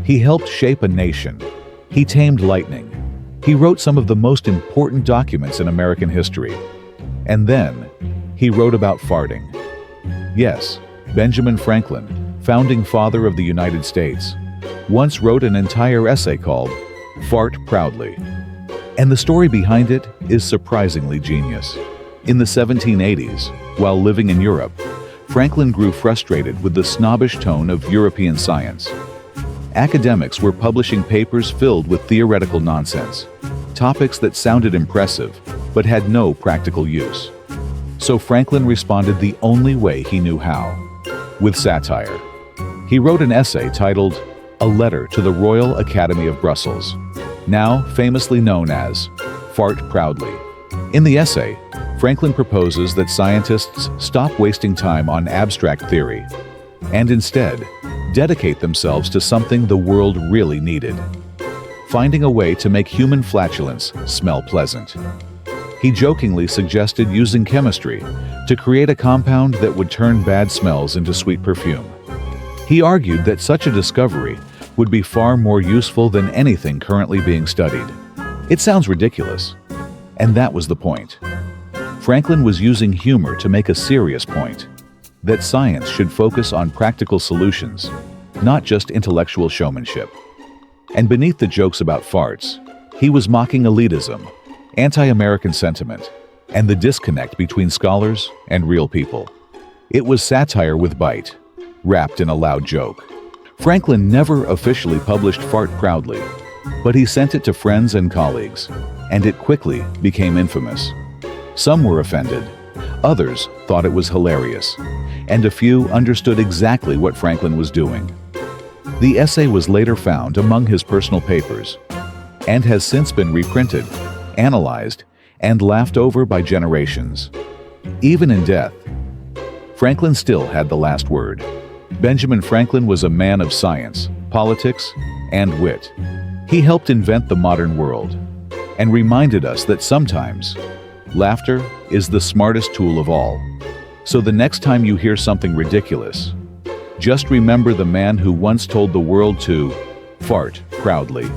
He helped shape a nation. He tamed lightning. He wrote some of the most important documents in American history. And then, he wrote about farting. Yes, Benjamin Franklin, founding father of the United States, once wrote an entire essay called "Fart Proudly." And the story behind it is surprisingly genius. In the 1780s, while living in Europe, Franklin grew frustrated with the snobbish tone of European science. Academics were publishing papers filled with theoretical nonsense, topics that sounded impressive but had no practical use. So Franklin responded the only way he knew how, with satire. He wrote an essay titled "A Letter to the Royal Academy of Brussels," now famously known as "Fart Proudly." In the essay, Franklin proposes that scientists stop wasting time on abstract theory and instead dedicate themselves to something the world really needed: finding a way to make human flatulence smell pleasant. He jokingly suggested using chemistry to create a compound that would turn bad smells into sweet perfume. He argued that such a discovery would be far more useful than anything currently being studied. It sounds ridiculous, and that was the point. Franklin was using humor to make a serious point: that science should focus on practical solutions, not just intellectual showmanship. And beneath the jokes about farts, he was mocking elitism, anti-American sentiment, and the disconnect between scholars and real people. It was satire with bite, wrapped in a loud joke. Franklin never officially published Fart Proudly, but he sent it to friends and colleagues, and it quickly became infamous. Some were offended, others thought it was hilarious, and a few understood exactly what Franklin was doing. The essay was later found among his personal papers, and has since been reprinted, analyzed, and laughed over by generations. Even in death, Franklin still had the last word. Benjamin Franklin was a man of science, politics, and wit. He helped invent the modern world and reminded us that sometimes laughter is the smartest tool of all. So the next time you hear something ridiculous, just remember the man who once told the world to fart proudly.